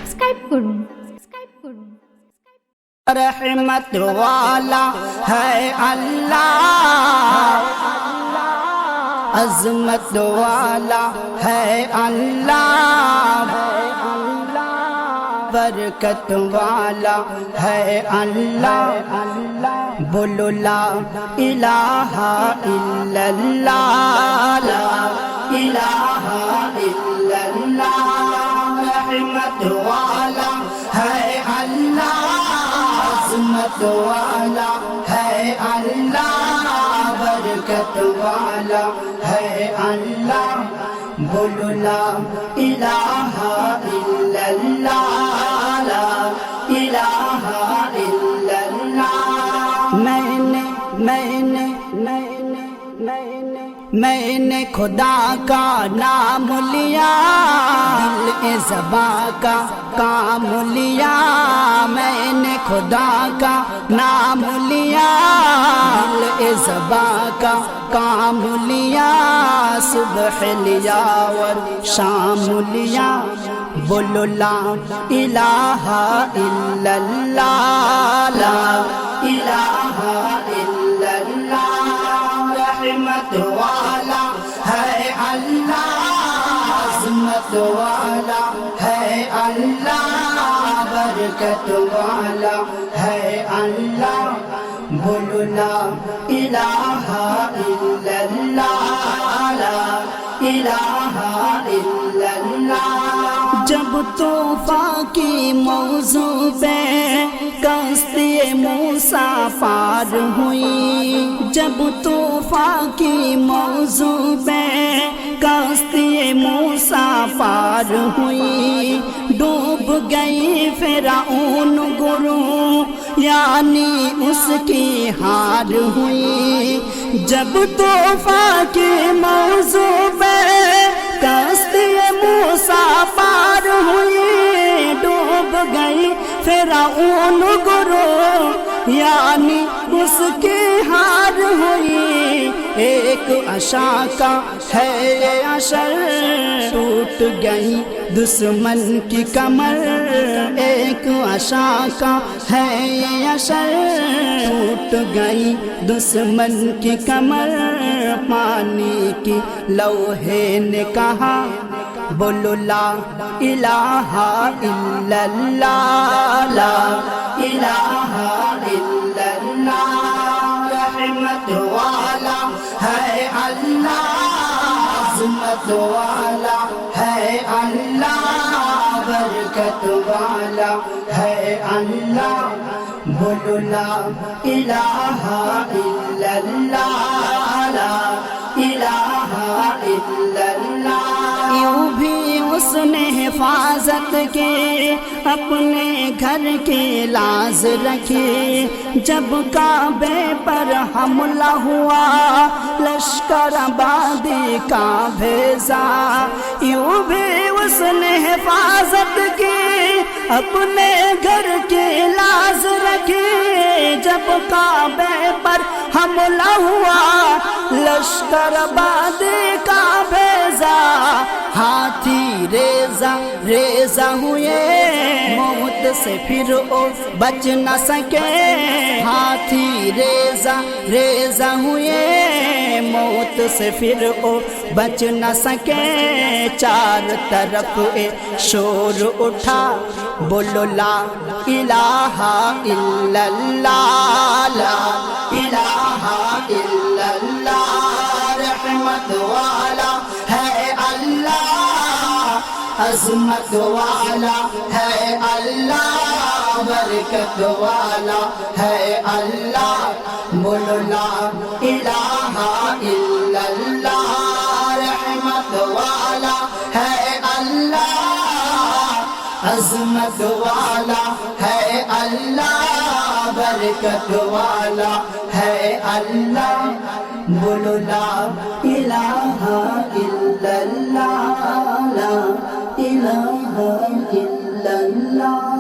Subscribe করুন। रहमत वाला है अल्लाह, अज़मत वाला है अल्लाह, बरकत वाला है अल्लाह। बोलो ला इलाहा इल्लल्लाह, ला इलाहा इल्लल्लाह। रहमत वाला है अल्लाह, अज़मत वाला है अल्लाह, बरकत वाला है अल्लाह। बोलो ला इलाहा इल्लल्लाह, ला इलाहा इल्लल्लाह। मैंने खुदा का नाम लिया, दिल ज़बां का काम लिया। मैंने खुदा का नाम लिया, दिल ज़बां का काम लिया। सुबह लिया और शाम लिया। बोलो ला इलाहा इल्लल्लाह, ला इलाहा इल्लल्लाह। रहमत वाला है अल्लाह, अज़मत वाला है अल्लाह, बरकत वाला है अल्लाह। बोलो ला इलाहा इल्लल्लाह, ला इलाहा इल्लल्लाह। जब तूफा की मौजू पे कश्ती मूसा पार हुई, जब तूफा की मौजू पे कश्ती मूसा पार हुई। डूब गई फिरौन गुरु, यानी उसकी हार हुई। जब तूफा की मौजू पे कश्ती मूसा पार हुई, डूब गई फिरौन गुरु, यानी उसकी हार हुई। एक आशा का है ये असर, टूट गई दुश्मन की कमर। एक आशा का है ये असर, टूट गई दुश्मन की कमर। पानी की लौहे ने कहा, बोलो ला इलाहा इल्लल्लाह, ला इलाहा इल्लल्लाह। रहमत वाला है अल्लाह, अज़मत वाला है अल्लाह, बरकत वाला है अल्लाह। बोलो ला इलाहा इल्लल्लाह, ला इलाहा इल्लल्लाह। यूं भी उसने हिफाजत के अपने घर की लाज रखी। जब काबे पर हमला हुआ, लश्कर आबादी का भेजा। यूं भी उसने हिफाजत की अपने घर की लाज रखी। जब काबे पर हमला हुआ, लश्कर आबादी का भेजा। हाथी रेजा रेजा हुए, मौत से फिर ओ बच न सके। हाथी रेजा रेजा हुए, मौत से फिर ओ बच न सके। चार तरफ शोर उठा, बोलो ला इलाहा इल्लल्लाह, ला इलाहा इल्लल्लाह। रहमत वाला है अल्लाह, अज़मत वाला है अल्लाह, बरकत वाला है अल्लाह। बोलो ला इलाहा इल्लल्लाह। रहमत वाला है अल्लाह, अज़मत वाला है अल्लाह, बरकत वाला है अल्लाह। बोलो ला इलाहा इल्लल्लाह, ला इलाहा इल्लल्लाह।